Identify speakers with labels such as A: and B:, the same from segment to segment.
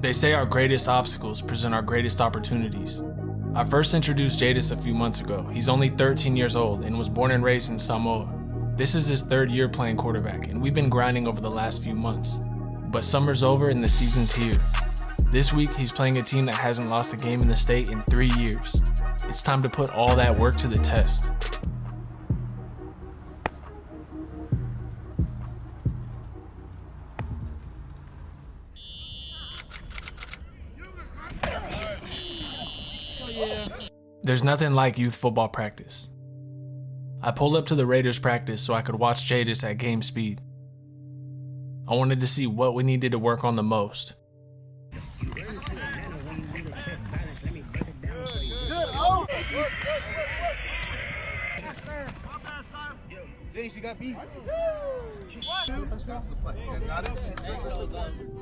A: They say our greatest obstacles present our greatest opportunities. I first introduced Jadis a few months ago. He's only 13 years old and was born and raised in Samoa. This is his third year playing quarterback, and we've been grinding over the last few months. But summer's over and the season's here. This week, he's playing a team that hasn't lost a game in the state in 3 years. It's time to put all that work to the test. There's nothing like youth football practice. I pulled up to the Raiders practice so I could watch Jadis at game speed. I wanted to see what we needed to work on the most.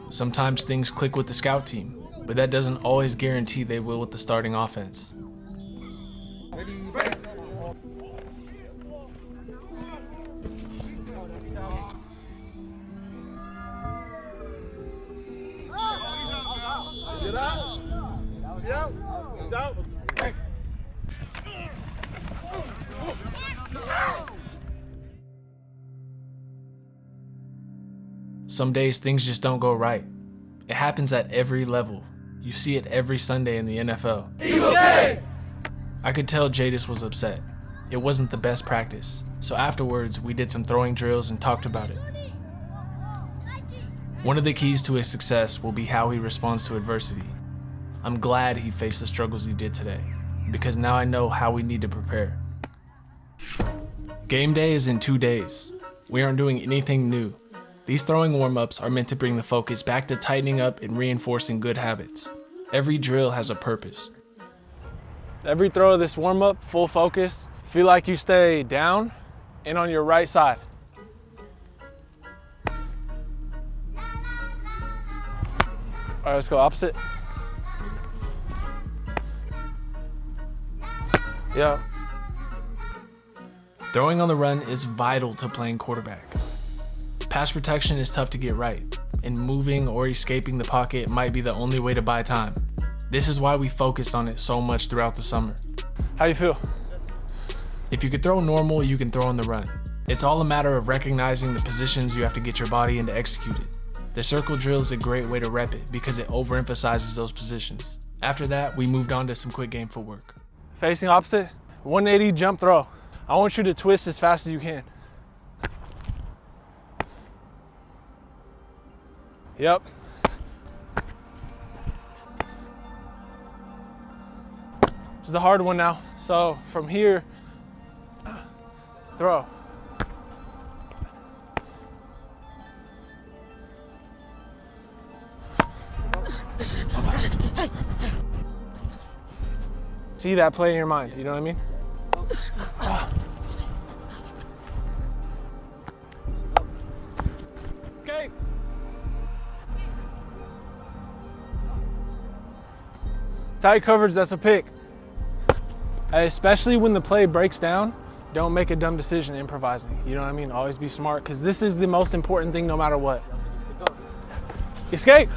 A: Sometimes things click with the scout team, but that doesn't always guarantee they will with the starting offense.
B: Get out! He's out!
A: Some days things just don't go right. It happens at every level. You see it every Sunday in the NFL.
B: Okay.
A: I could tell Jadis was upset. It wasn't the best practice, so afterwards we did some throwing drills and talked about it. One of the keys to his success will be how he responds to adversity. I'm glad he faced the struggles he did today, because now I know how we need to prepare. Game day is in 2 days. We aren't doing anything new. These throwing warm-ups are meant to bring the focus back to tightening up and reinforcing good habits. Every drill has a purpose.
C: Every throw of this warm-up, full focus. Feel like you stay down and on your right side. All right, let's go opposite. Yeah.
A: Throwing on the run is vital to playing quarterback. Pass protection is tough to get right, and moving or escaping the pocket might be the only way to buy time. This is why we focused on it so much throughout the summer.
C: How you feel?
A: If you could throw normal, you can throw on the run. It's all a matter of recognizing the positions you have to get your body in to execute it. The circle drill is a great way to rep it because it overemphasizes those positions. After that, we moved on to some quick game footwork.
C: Facing opposite, 180 jump throw. I want you to twist as fast as you can. Yep. This is the hard one now. So from here, throw. See that play in your mind, you know what I mean? Okay. Tight coverage, that's a pick. Especially when the play breaks down, don't make a dumb decision improvising. You know what I mean? Always be smart, because this is the most important thing no matter what. Escape.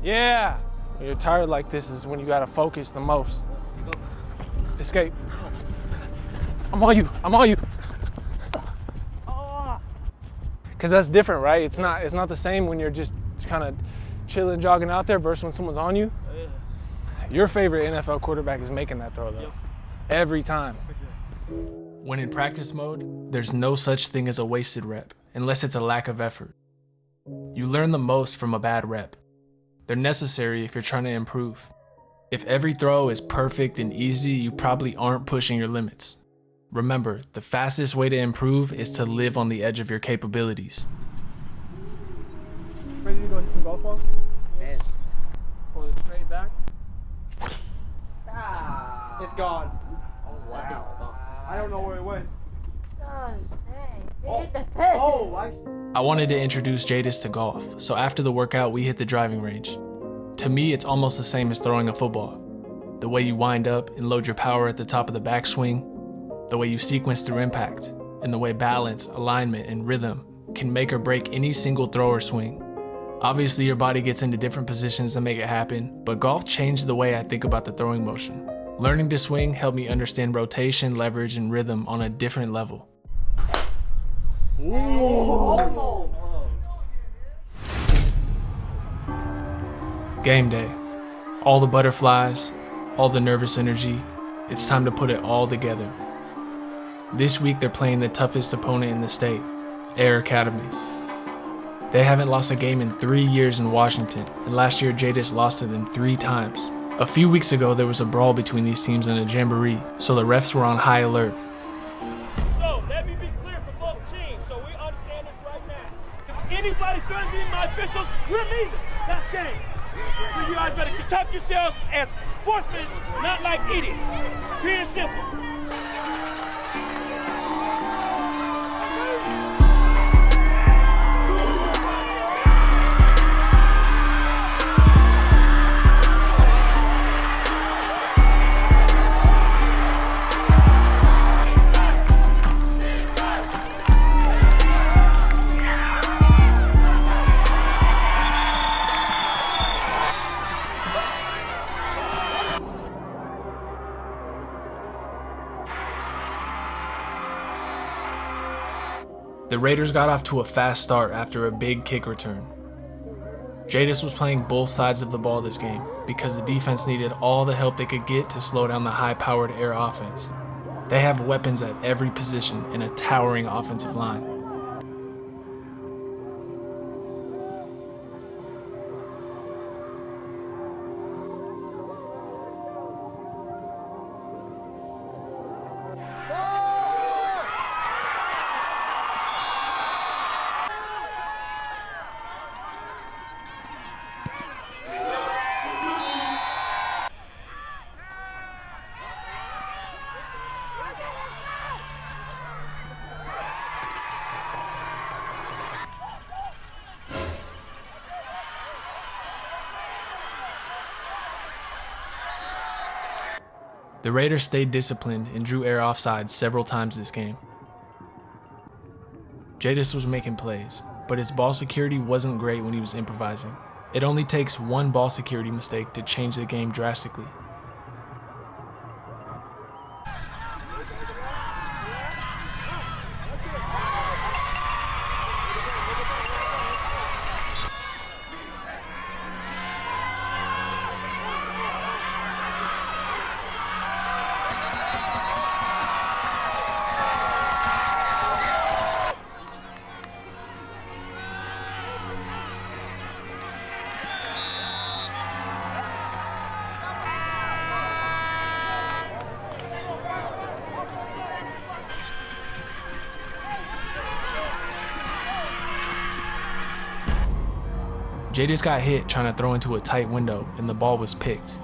C: Yeah. When you're tired like this is when you gotta focus the most. Escape. I'm on you. I'm on you. Because that's different, right? It's not the same when you're just kind of chilling, jogging out there versus when someone's on you. Your favorite NFL quarterback is making that throw, though. Every time.
A: When in practice mode, there's no such thing as a wasted rep, unless it's a lack of effort. You learn the most from a bad rep. They're necessary if you're trying to improve. If every throw is perfect and easy, you probably aren't pushing your limits. Remember, the fastest way to improve is to live on the edge of your capabilities.
C: Ready to go hit some golf balls? Yes. Pull it straight back. Ah, it's gone. Oh, wow. I don't know where it went.
D: Gosh, dang. It hit the pit.
C: Oh,
A: I wanted to introduce Jadis to golf, so after the workout, we hit the driving range. To me, it's almost the same as throwing a football. The way you wind up and load your power at the top of the backswing, the way you sequence through impact, and the way balance, alignment, and rhythm can make or break any single throw or swing. Obviously, your body gets into different positions to make it happen, but golf changed the way I think about the throwing motion. Learning to swing helped me understand rotation, leverage, and rhythm on a different level. Game day. All the butterflies, all the nervous energy. It's time to put it all together. This week they're playing the toughest opponent in the state, Air Academy. They haven't lost a game in 3 years in Washington, and last year Jadis lost to them 3 times. A few weeks ago there was a brawl between these teams in a jamboree, so the refs were on high alert.
E: So, let me be clear for both teams, so we understand this right now. If anybody threatens my officials, we're leaving. That's game. So you guys better conduct yourselves as sportsmen, not like idiots. Pure and simple.
A: The Raiders got off to a fast start after a big kick return. Jadis was playing both sides of the ball this game because the defense needed all the help they could get to slow down the high-powered Air offense. They have weapons at every position and a towering offensive line. The Raiders stayed disciplined and drew Air offside several times this game. Jadis was making plays, but his ball security wasn't great when he was improvising. It only takes one ball security mistake to change the game drastically. Jadis got hit trying to throw into a tight window and the ball was picked.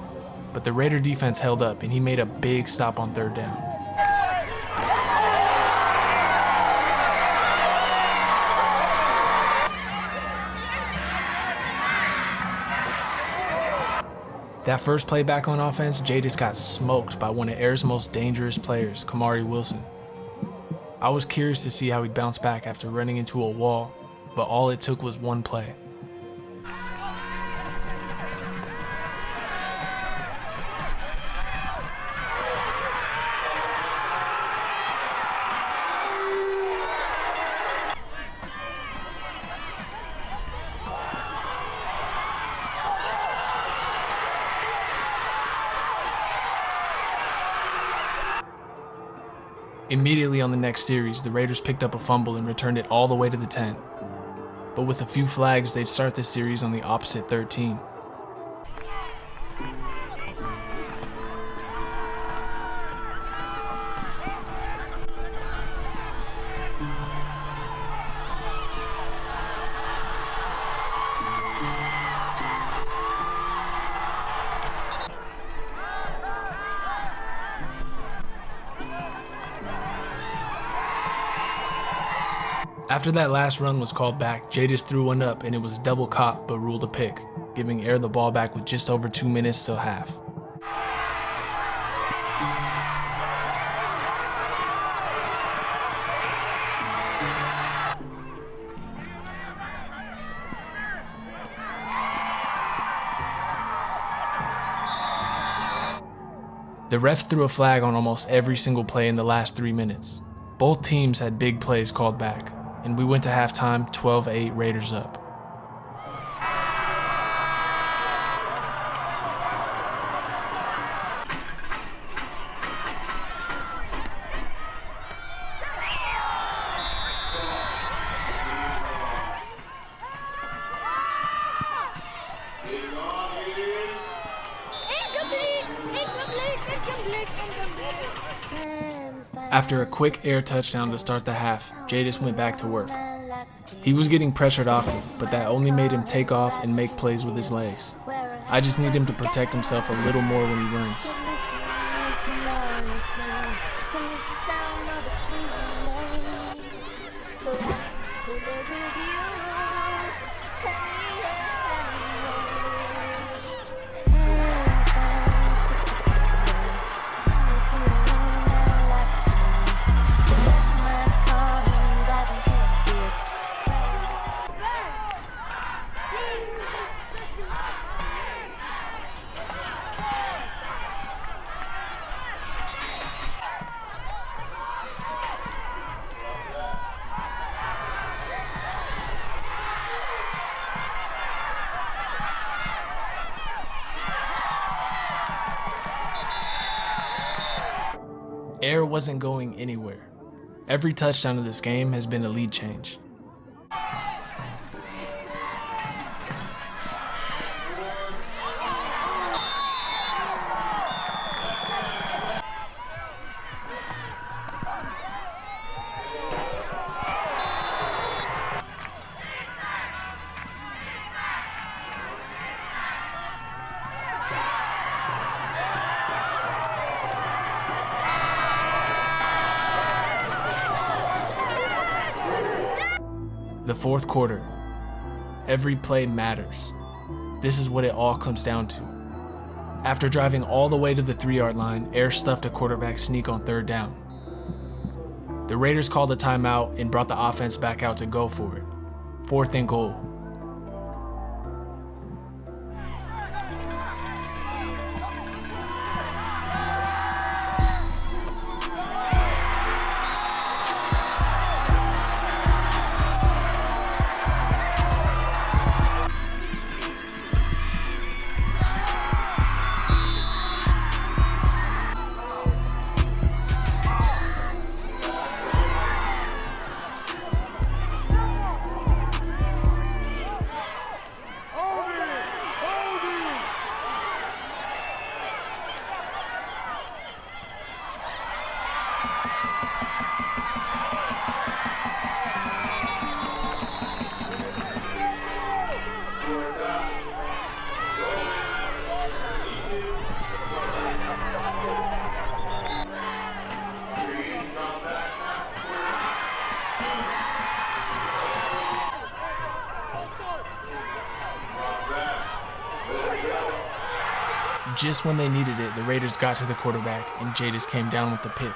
A: But the Raider defense held up and he made a big stop on 3rd down. That first play back on offense, Jadis got smoked by one of Air's most dangerous players, Kamari Wilson. I was curious to see how he'd bounce back after running into a wall, but all it took was one play. Immediately on the next series, the Raiders picked up a fumble and returned it all the way to the 10. But with a few flags, they'd start the series on the opposite 13. After that last run was called back, Jadis threw one up and it was a double caught but ruled a pick, giving Air the ball back with just over 2 minutes till half. The refs threw a flag on almost every single play in the last 3 minutes. Both teams had big plays called back, and we went to halftime 12-8 Raiders up. After a quick air touchdown to start the half, Jadis went back to work. He was getting pressured often, but that only made him take off and make plays with his legs. I just need him to protect himself a little more when he runs. Air wasn't going anywhere. Every touchdown of this game has been a lead change. The fourth quarter. Every play matters. This is what it all comes down to. After driving all the way to the 3-yard line, Air stuffed a quarterback sneak on 3rd down. The Raiders called a timeout and brought the offense back out to go for it. 4th and goal. Just when they needed it, the Raiders got to the quarterback and Jadis came down with the pick.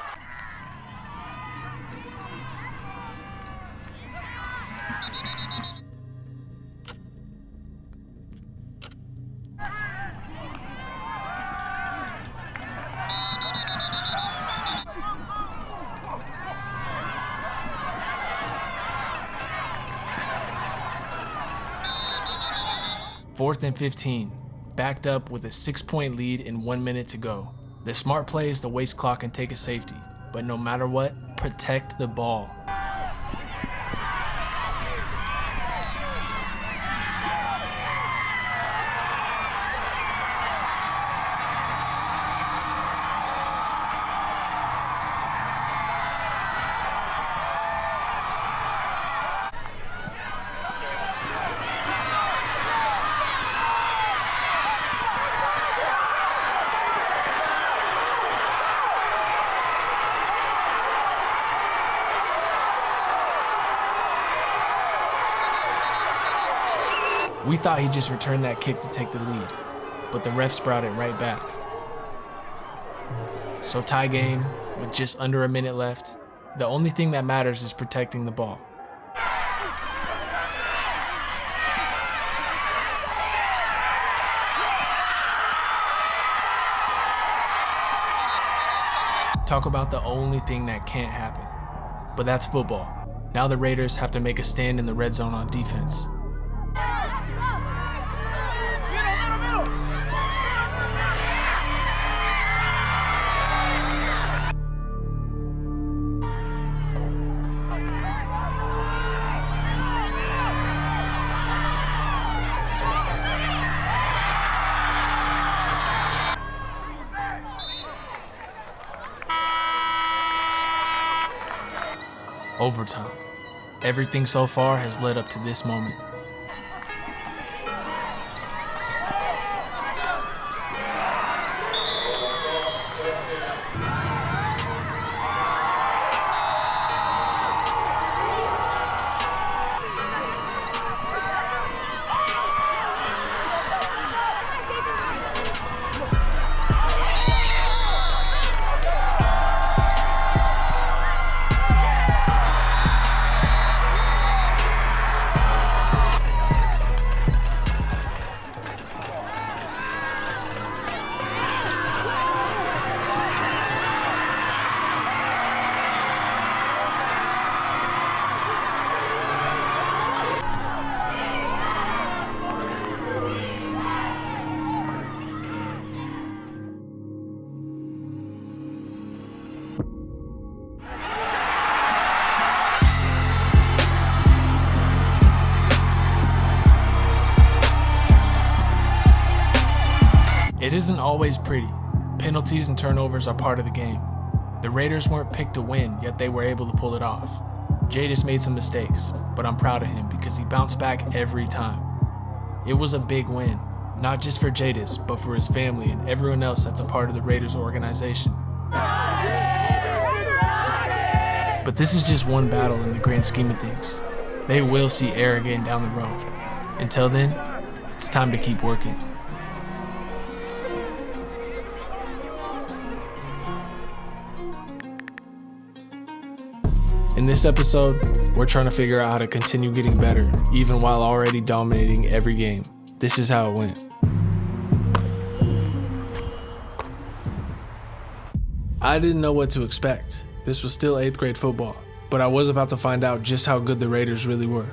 A: Fourth and 15. Backed up with a 6-point lead and 1 minute to go. The smart play is to waste clock and take a safety, but no matter what, protect the ball. We thought he just returned that kick to take the lead, but the refs brought it right back. So tie game with just under a minute left. The only thing that matters is protecting the ball. Talk about the only thing that can't happen. But that's football. Now the Raiders have to make a stand in the red zone on defense. Overtime. Everything so far has led up to this moment. It isn't always pretty. Penalties and turnovers are part of the game. The Raiders weren't picked to win, yet they were able to pull it off. Jadis made some mistakes, but I'm proud of him because he bounced back every time. It was a big win, not just for Jadis, but for his family and everyone else that's a part of the Raiders organization. But this is just one battle in the grand scheme of things. They will see air again down the road. Until then, it's time to keep working. In this episode, we're trying to figure out how to continue getting better, even while already dominating every game. This is how it went. I didn't know what to expect. This was still 8th grade football, but I was about to find out just how good the Raiders really were.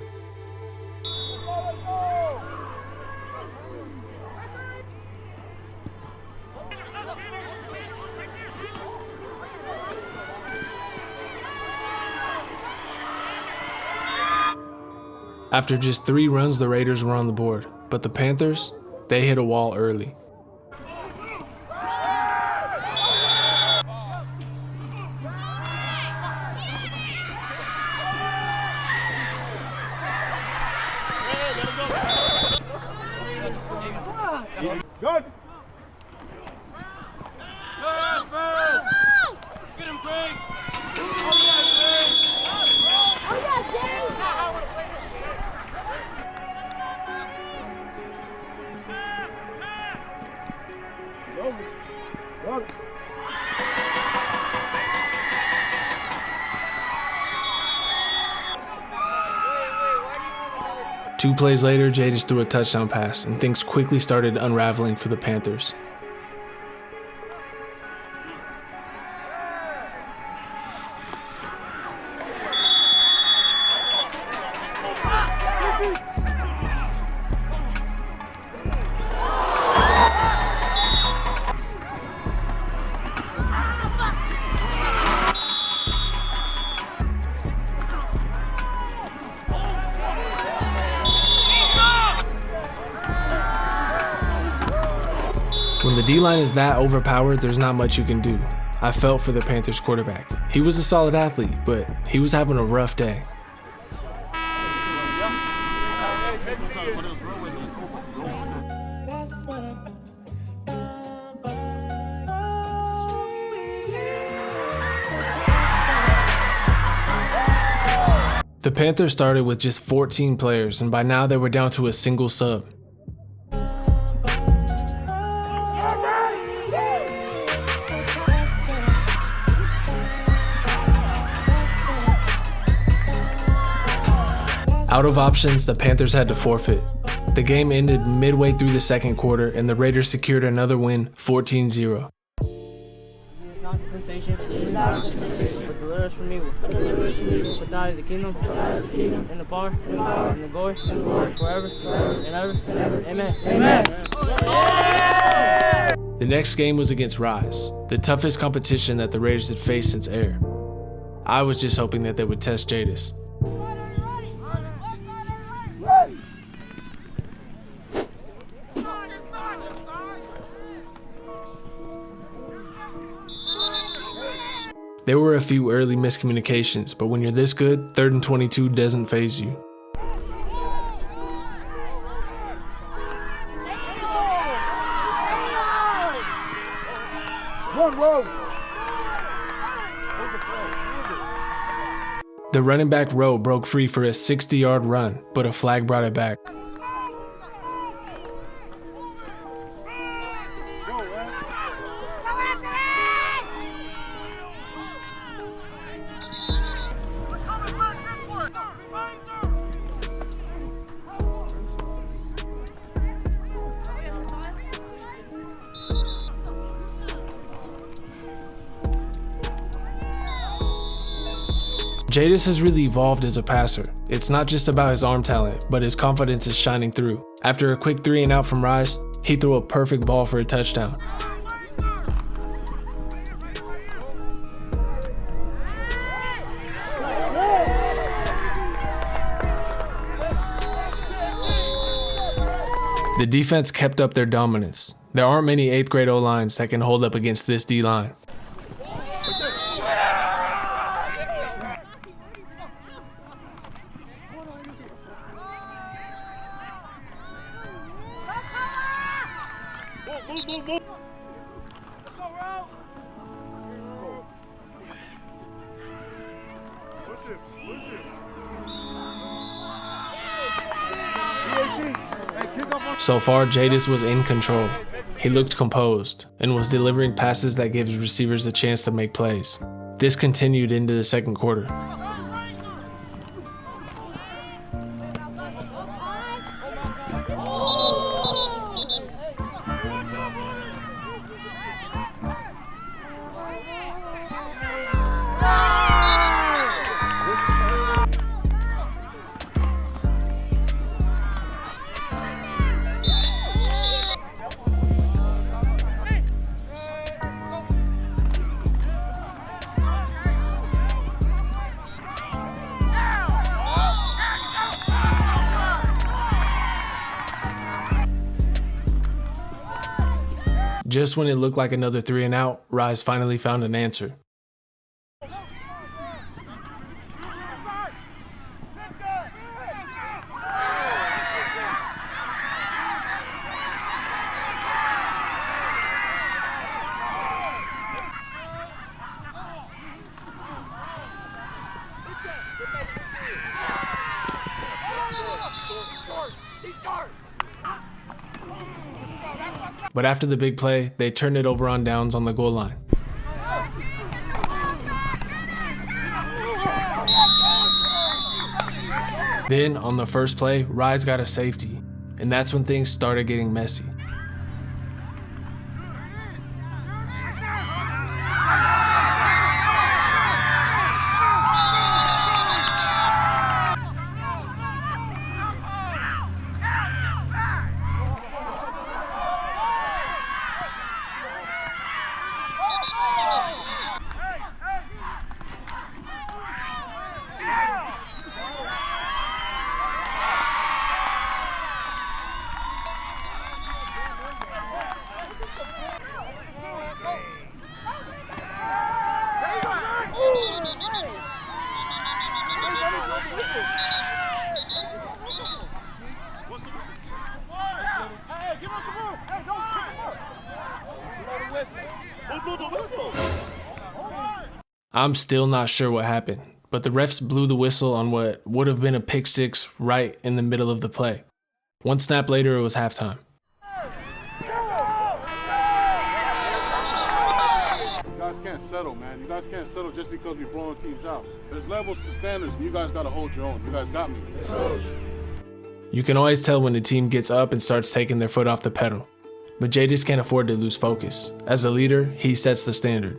A: After just 3 runs, the Raiders were on the board, but the Panthers, they hit a wall early.
B: Good.
E: Get him, Greg.
B: Good.
A: 2 plays later, Jadis threw a touchdown pass, and things quickly started unraveling for the Panthers. When the D-line is that overpowered, there's not much you can do. I felt for the Panthers quarterback. He was a solid athlete, but he was having a rough day. The Panthers started with just 14 players, and by now they were down to a single sub. Out of options, the Panthers had to forfeit. The game ended midway through the second quarter, and the Raiders secured another win, 14-0.
F: It's not the sensation. but deliver us from evil. For thine is the kingdom, and the power, and the glory, forever and ever. Amen.
A: The next game was against Rise, the toughest competition that the Raiders had faced since Air. I was just hoping that they would test Jadis. There were a few early miscommunications, but when you're this good, 3rd and 22 doesn't faze you. The running back row broke free for a 60-yard run, but a flag brought it back. Jadis has really evolved as a passer. It's not just about his arm talent, but his confidence is shining through. After a quick 3 and out from Rise, he threw a perfect ball for a touchdown. The defense kept up their dominance. There aren't many 8th grade O-lines that can hold up against this D-line. So far, Jadis was in control. He looked composed and was delivering passes that gave his receivers a chance to make plays. This continued into the second quarter. Just when it looked like another 3 and out, Rise finally found an answer. But after the big play, they turned it over on downs on the goal line. Then, on the first play, Rise got a safety, and that's when things started getting messy. I'm still not sure what happened, but the refs blew the whistle on what would have been a pick six right in the middle of the play. One snap later, it was halftime.
B: You guys can't settle, man. You guys can't settle just because we're blowing teams out. There's levels to standards, and you guys got to hold your own. You guys got me.
A: You can always tell when the team gets up and starts taking their foot off the pedal. But Jadis can't afford to lose focus. As a leader, he sets the standard.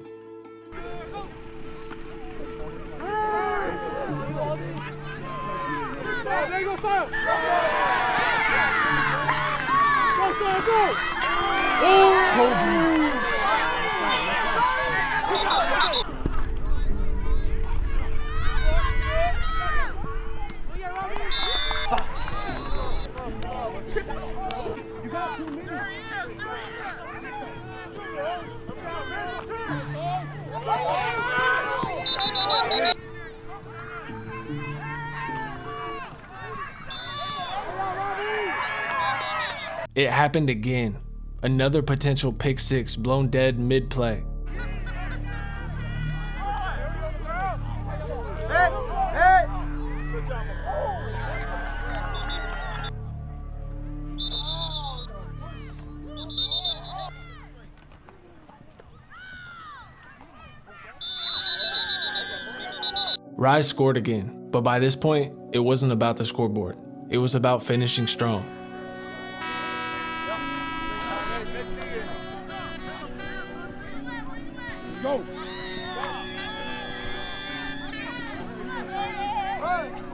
A: It happened again. Another potential pick six blown dead mid-play. Rise scored again, but by this point, it wasn't about the scoreboard. It was about finishing strong.
B: Go.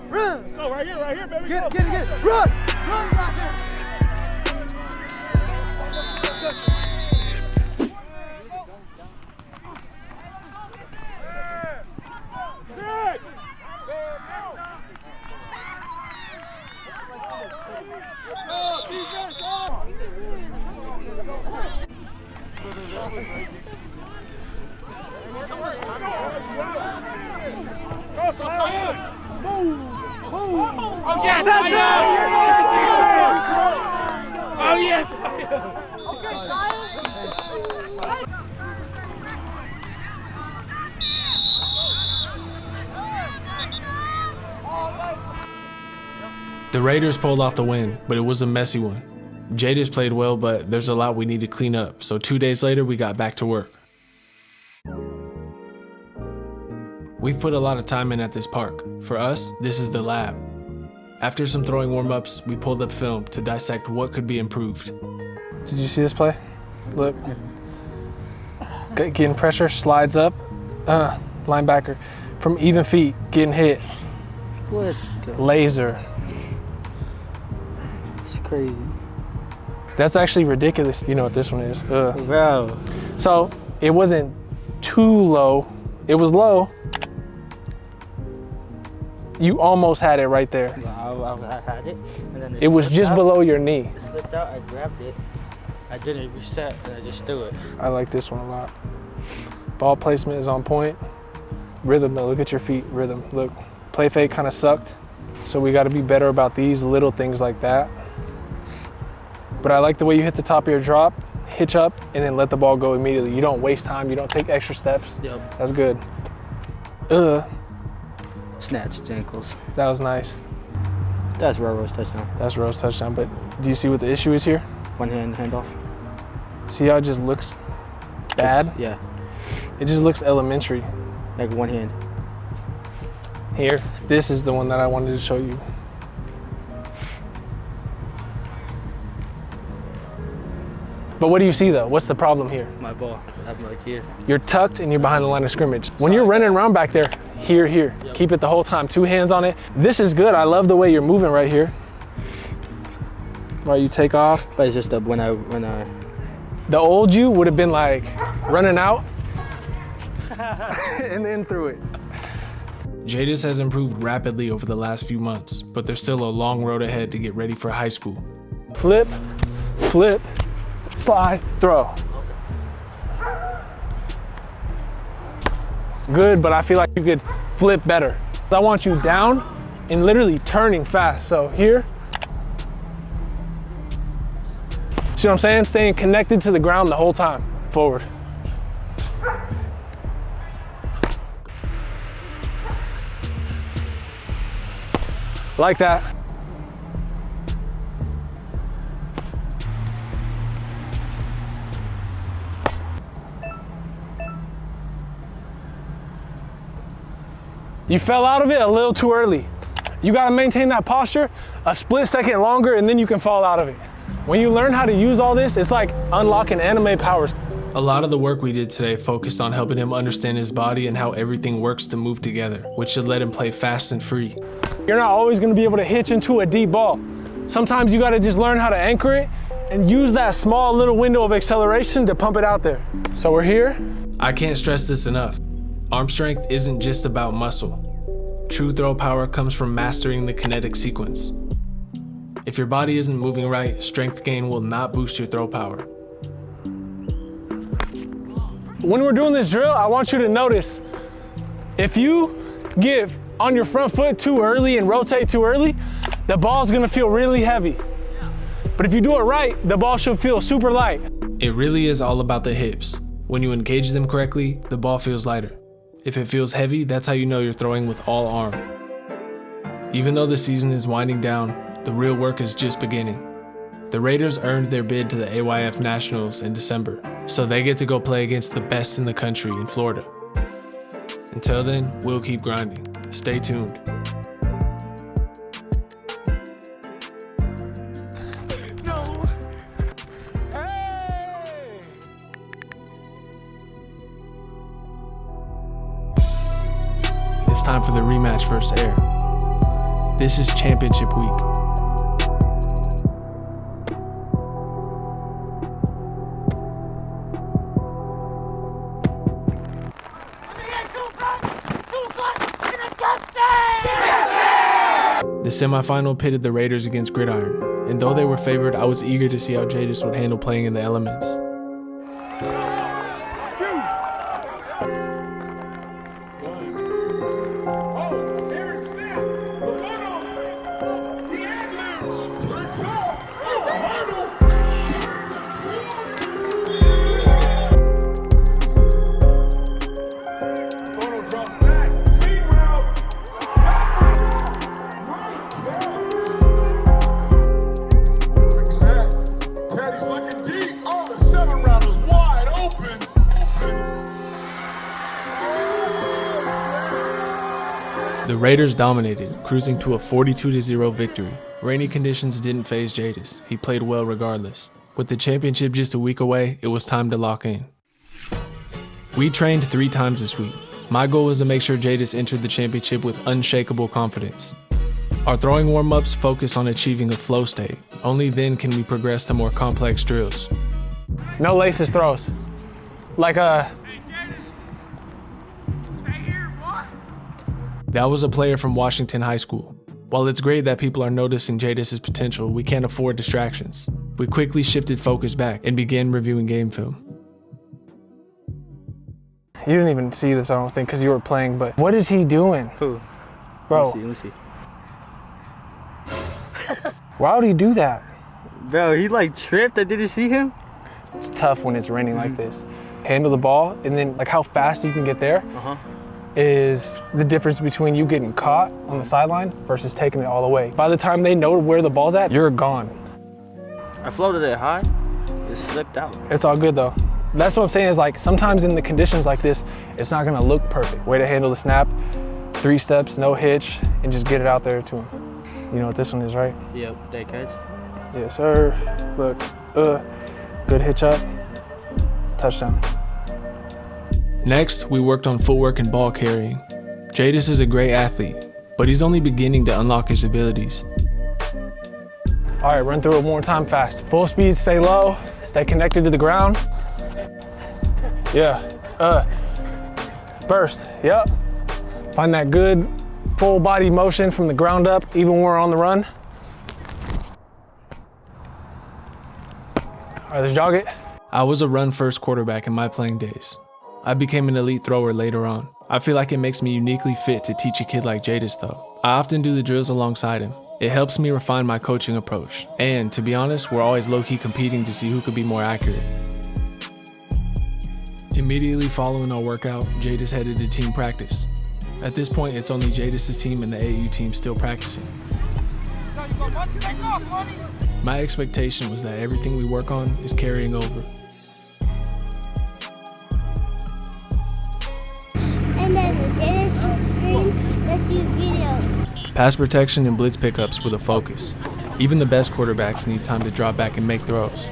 E: Run! Go right here, baby.
C: Get it. Run!
D: Run back there.
E: Oh yes! Oh yes!
A: The Raiders pulled off the win, but it was a messy one. Jadis played well, but there's a lot we need to clean up, so 2 days later we got back to work. We've put a lot of time in at this park. For us, this is the lab. After some throwing warm-ups, we pulled up film to dissect what could be improved.
C: Did you see this play? Look. Getting pressure, slides up. Linebacker. From even feet, getting hit.
F: What?
C: Laser.
F: It's crazy.
C: That's actually ridiculous. You know what this one is.
F: Bro.
C: So it wasn't too low. It was low. You almost had it right there.
F: I had it, and then
C: It was just below your knee.
F: It slipped out, I grabbed it. I didn't reset, and I just threw it.
C: I like this one a lot. Ball placement is on point. Rhythm though, look at your feet, rhythm. Look, play fake kind of sucked. So we gotta be better about these little things like that. But I like the way you hit the top of your drop, hitch up, and then let the ball go immediately. You don't waste time, you don't take extra steps.
F: Yep.
C: That's good.
F: Snatched ankles.
C: That was nice.
F: That's Roro's touchdown.
C: That's Rose touchdown, but do you see what the issue is here?
F: One hand handoff.
C: See how it just looks bad?
F: Yeah,
C: It just looks elementary.
F: like one hand.
C: Here, this is the one that I wanted to show you. But what do you see though? What's the problem here?
F: My ball. I'm like here.
C: You're tucked and you're behind the line of scrimmage. When you're running around back there, here.
F: Yep.
C: Keep it the whole time, 2 hands on it. This is good. I love the way you're moving right here. While you take off.
F: But it's just that when I
C: The old you would have been like running out and then through it.
A: Jadis has improved rapidly over the last few months, but there's still a long road ahead to get ready for high school.
C: Flip, slide, throw. Good, but I feel like you could flip better. I want you down and literally turning fast. So here. See what I'm saying? Staying connected to the ground the whole time. Forward. Like that. You fell out of it a little too early. You gotta maintain that posture a split second longer and then you can fall out of it. When you learn how to use all this, it's like unlocking anime powers.
A: A lot of the work we did today focused on helping him understand his body and how everything works to move together, which should let him play fast and free.
C: You're not always gonna be able to hitch into a deep ball. Sometimes you gotta just learn how to anchor it and use that small little window of acceleration to pump it out there. So we're here.
A: I can't stress this enough. Arm strength isn't just about muscle. True throw power comes from mastering the kinetic sequence. If your body isn't moving right, strength gain will not boost your throw power.
C: When we're doing this drill, I want you to notice, if you give on your front foot too early and rotate too early, the ball's gonna feel really heavy. But if you do it right, the ball should feel super light.
A: It really is all about the hips. When you engage them correctly, the ball feels lighter. If it feels heavy, that's how you know you're throwing with all arm. Even though the season is winding down, the real work is just beginning. The Raiders earned their bid to the AYF Nationals in December, so they get to go play against the best in the country in Florida. Until then, we'll keep grinding. Stay tuned.
C: No. Hey!
A: It's time for the rematch versus Air. This is championship week. The semifinal pitted the Raiders against Gridiron, and though they were favored, I was eager to see how Jadis would handle playing in the elements. The Raiders dominated, cruising to a 42-0 victory. Rainy conditions didn't faze Jadis. He played well regardless. With the championship just a week away, it was time to lock in. We trained 3 times this week. My goal was to make sure Jadis entered the championship with unshakable confidence. Our throwing warm-ups focus on achieving a flow state. Only then can we progress to more complex drills.
C: No laces throws. Like
A: That was a player from Washington High School. While it's great that people are noticing Jadis' potential, we can't afford distractions. We quickly shifted focus back and began reviewing game film.
C: You didn't even see this, I don't think, because you were playing, but what is he doing?
F: Who?
C: Bro.
F: Let me see.
C: Why would he do that?
F: Bro, he like tripped. I didn't see him.
C: It's tough when it's raining like this. Handle the ball, and then like how fast you can get there is the difference between you getting caught on the sideline versus taking it all the way. By the time they know where the ball's at, you're gone.
F: I floated it high. It slipped out.
C: It's all good though. That's what I'm saying is like sometimes in the conditions like this, it's not gonna look perfect. Way to handle the snap, 3 steps, no hitch, and just get it out there to him. You know what this one is, right?
F: Yep, that catch.
C: Yes, sir. Look, good hitch up, touchdown.
A: Next, we worked on footwork and ball carrying. Jadis is a great athlete, but he's only beginning to unlock his abilities.
C: All right, run through it one more time fast. Full speed, stay low, stay connected to the ground. Yeah, burst, yep. Find that good full body motion from the ground up, even when we're on the run. All right, let's jog it.
A: I was a run-first quarterback in my playing days. I became an elite thrower later on. I feel like it makes me uniquely fit to teach a kid like Jadis though. I often do the drills alongside him. It helps me refine my coaching approach. And to be honest, we're always low-key competing to see who could be more accurate. Immediately following our workout, Jadis headed to team practice. At this point, it's only Jadis' team and the AU team still practicing. My expectation was that everything we work on is carrying over.
D: And then Jadis stream, let's do videos.
A: Pass protection and blitz pickups were the focus. Even the best quarterbacks need time to drop back and make throws.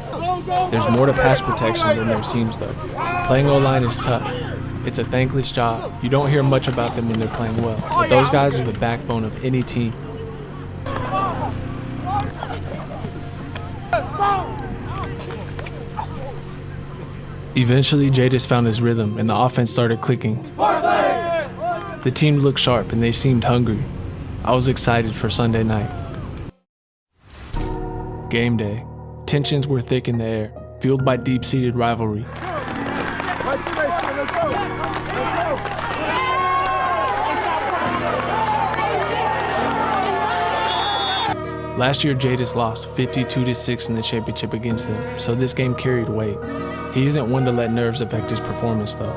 A: There's more to pass protection than there seems though. Playing O-line is tough. It's a thankless job. You don't hear much about them when they're playing well, but those guys are the backbone of any team. Eventually, Jadis found his rhythm and the offense started clicking. The team looked sharp and they seemed hungry. I was excited for Sunday night. Game day. Tensions were thick in the air, fueled by deep-seated rivalry. Last year, Jadis lost 52-6 in the championship against them, so this game carried weight. He isn't one to let nerves affect his performance, though.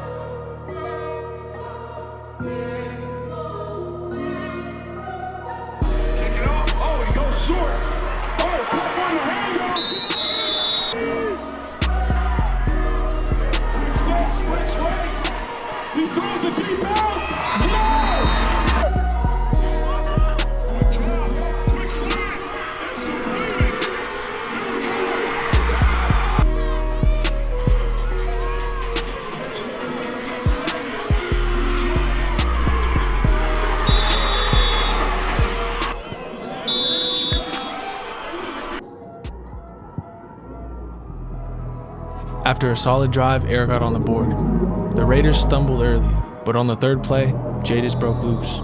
G: He throws it deep out. Yes! Quick drop, quick slide. It's completed.
A: After a solid drive, Air got on the board. The Raiders stumbled early, but on the third play, Jadis broke loose.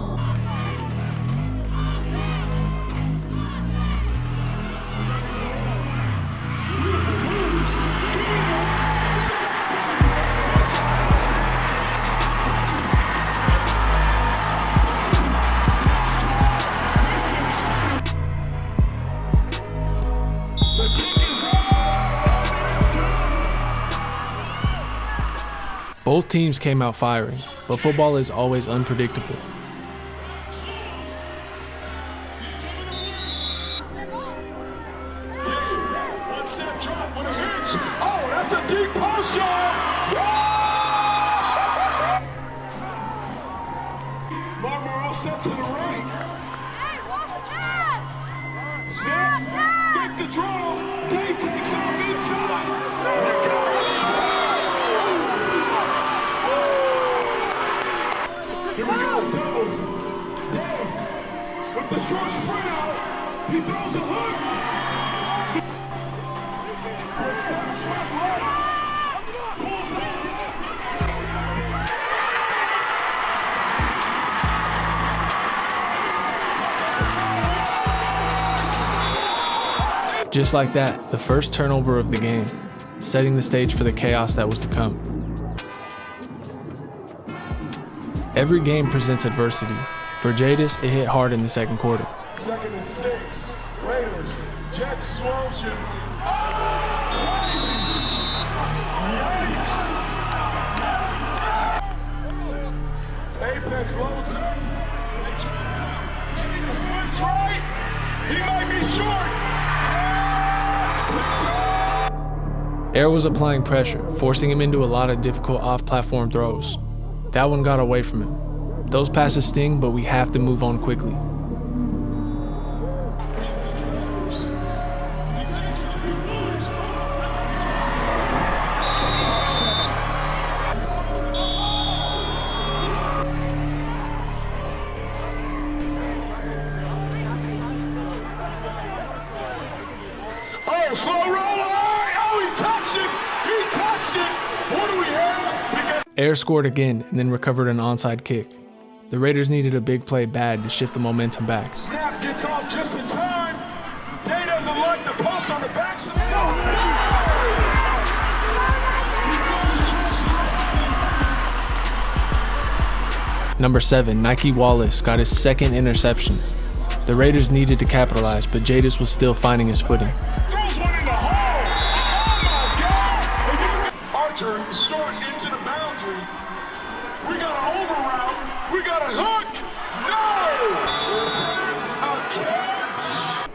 A: Both teams came out firing, but football is always unpredictable.
G: One-step drop with a hitch. Oh, that's a deep post shot. Marlboro set to the right. Snap, fake the draw. Day takes off inside. Here we go, Devils. Day with the short sprint out. He throws a hook. Quick step, swept right. Pulls out.
A: Just like that, the first turnover of the game, setting the stage for the chaos that was to come. Every game presents adversity. For Jadis, it hit hard in the second quarter.
G: 2nd and 6. Raiders. Jets swirls you. Yikes. Apex loads up. They drop out. Jadis splits right. He might be short.
A: Air was applying pressure, forcing him into a lot of difficult off-platform throws. That one got away from him. Those passes sting, but we have to move on quickly.
G: Oh, slow roll. Oh, he touched it. He touched it. What do we have?
A: Air scored again and then recovered an onside kick. The Raiders needed a big play bad to shift the momentum back.
G: Snap gets off just in time. Day doesn't like the post on the backside.
A: Number 7, Nike Wallace got his second interception. The Raiders needed to capitalize, but Jadis was still finding his footing.
G: Throws one in the hole. Oh my God! Archer is short into the boundary. We got an over route. We got a hook. No! Is that a catch?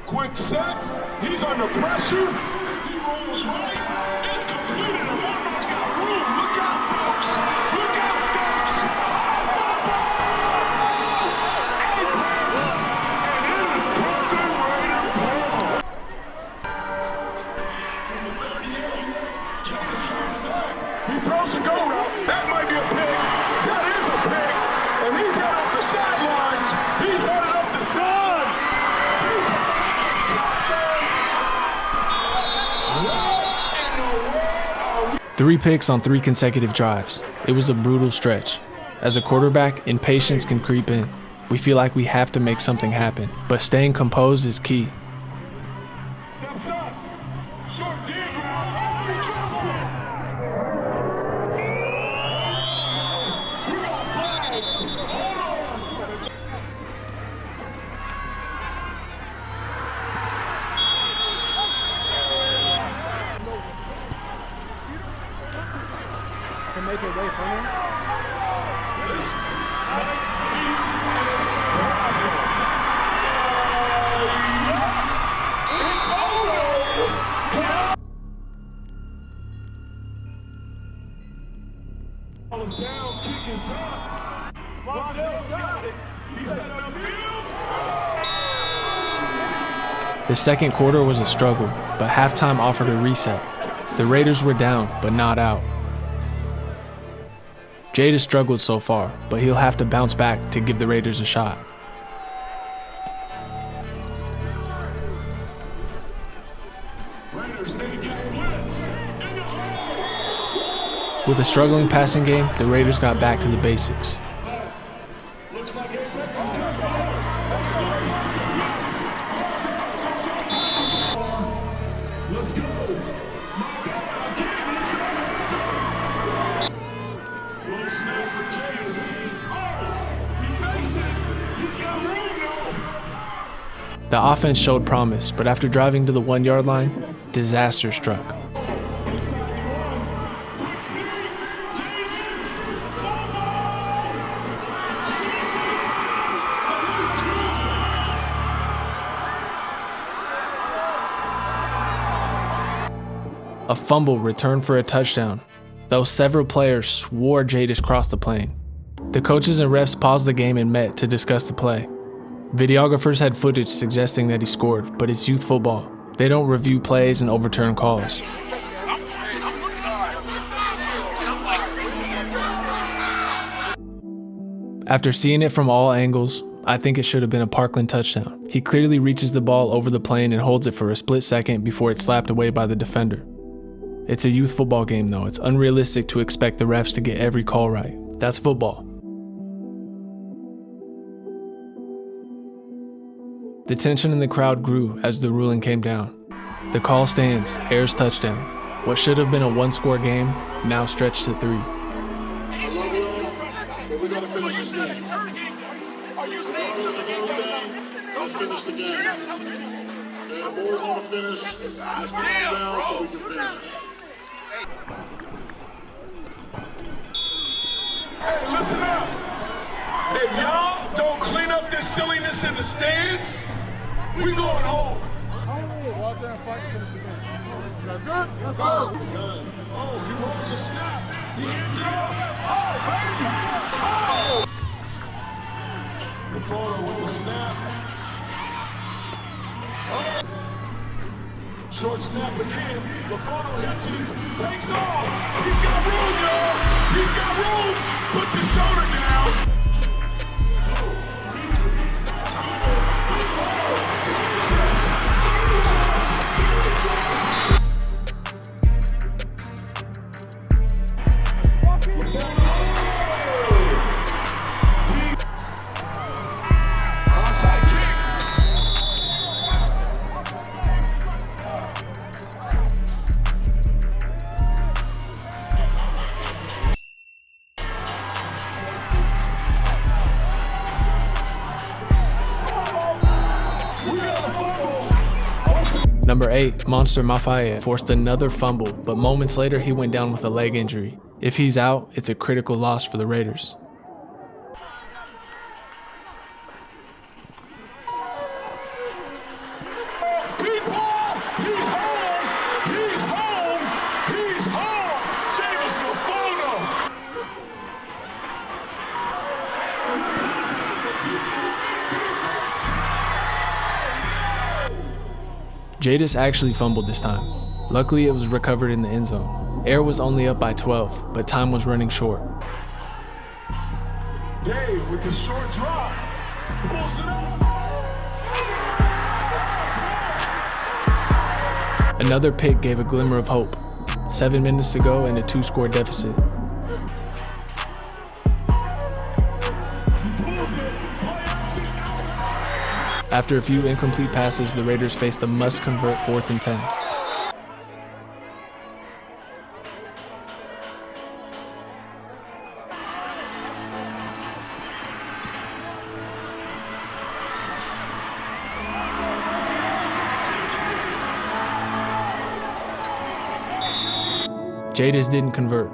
G: Quick set. He's under pressure. He rolls right. It's completed. And Marlboro's got room. Look out, folks. Look out, folks. Football! Apex! And it is Parkland Raider ball. From the 38, Jadis throws back. He throws a go route. That might be a pick. That is a pick. And he's headed up the sidelines. He's headed up the side. He's headed up the sideline. What in the world are we?
A: 3 picks on 3 consecutive drives. It was a brutal stretch. As a quarterback, impatience can creep in. We feel like we have to make something happen, but staying composed is key.
G: Steps up. Short dig route. He drops it. We got flags. Hold on.
C: Can make it way for him.
G: Down, kick is up. Montel's got it. He's got enough field.
A: The second quarter was a struggle, but halftime offered a reset. The Raiders were down, but not out. Jadis struggled so far, but he'll have to bounce back to give the Raiders a shot.
G: Raiders need to get blitz.
A: With a struggling passing game, the Raiders got back to the basics.
G: Looks like Apex is coming. They slip past the blitz. Let's go. Again, little snap for Jadis. Oh, he fakes it. He's got room now.
A: The offense showed promise, but after driving to the 1-yard line, disaster struck. A fumble returned for a touchdown, though several players swore Jadis crossed the plane. The coaches and refs paused the game and met to discuss the play. Videographers had footage suggesting that he scored, but it's youth football. They don't review plays and overturn calls. After seeing it from all angles, I think it should have been a Parkland touchdown. He clearly reaches the ball over the plane and holds it for a split second before it's slapped away by the defender. It's a youth football game though. It's unrealistic to expect the refs to get every call right. That's football. The tension in the crowd grew as the ruling came down. The call stands, Ayers touchdown. What should have been a 1-score game, now stretched to 3.
G: I love y'all, but we gotta finish this game. Regardless of everything, let's finish the game. And the boys want to finish. Let's calm down so we can finish. Hey, listen up. If y'all don't clean up this silliness in the stands, we going home.
B: Go out there and fight and finish the game. You guys good? Let's go.
G: Oh, he rolls a snap. He hands it off. Oh, baby. Oh! Lefono with the snap. Oh. Short snap again. Lefono hitches, takes off. He's got room, y'all. He's got room. Puts his shoulder down.
A: Number 8, Monster Mafayette, forced another fumble, but moments later he went down with a leg injury. If he's out, it's a critical loss for the Raiders.
G: Jadis Lefono.
A: Jadis actually fumbled this time. Luckily, it was recovered in the end zone. Air was only up by 12, but time was running short.
G: Dave with the short drop. Pulls it up.
A: Another pick gave a glimmer of hope. 7 minutes to go and a 2-score deficit. After a few incomplete passes, the Raiders faced a must-convert 4th and 10. Jadis didn't convert,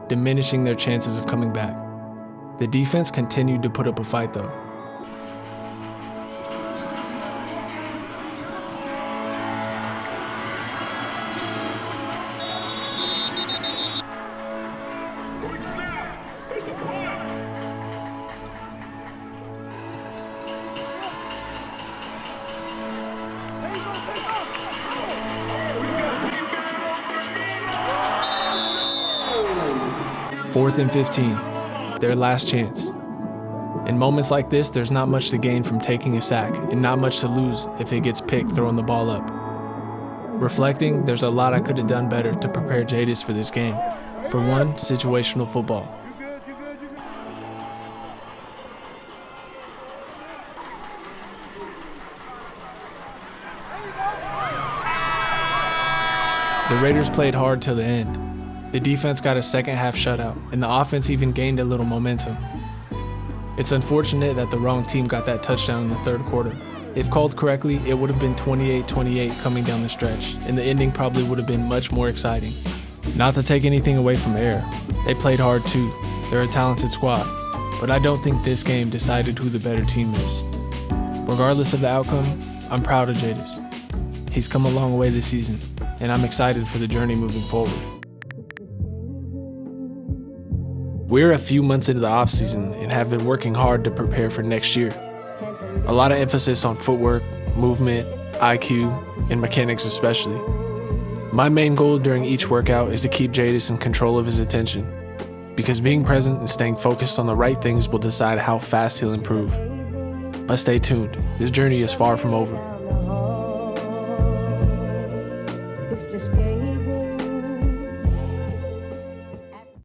A: diminishing their chances of coming back. The defense continued to put up a fight though. Fourth and 15, their last chance. In moments like this, there's not much to gain from taking a sack and not much to lose if it gets picked throwing the ball up. Reflecting, there's a lot I could have done better to prepare Jadis for this game. For one, situational football. The Raiders played hard till the end. The defense got a second half shutout, and the offense even gained a little momentum. It's unfortunate that the wrong team got that touchdown in the third quarter. If called correctly, it would have been 28-28 coming down the stretch, and the ending probably would have been much more exciting. Not to take anything away from Air, they played hard too. They're a talented squad, but I don't think this game decided who the better team is. Regardless of the outcome, I'm proud of Jadis. He's come a long way this season, and I'm excited for the journey moving forward. We're a few months into the offseason and have been working hard to prepare for next year. A lot of emphasis on footwork, movement, IQ, and mechanics especially. My main goal during each workout is to keep Jadis in control of his attention, because being present and staying focused on the right things will decide how fast he'll improve. But stay tuned, this journey is far from over.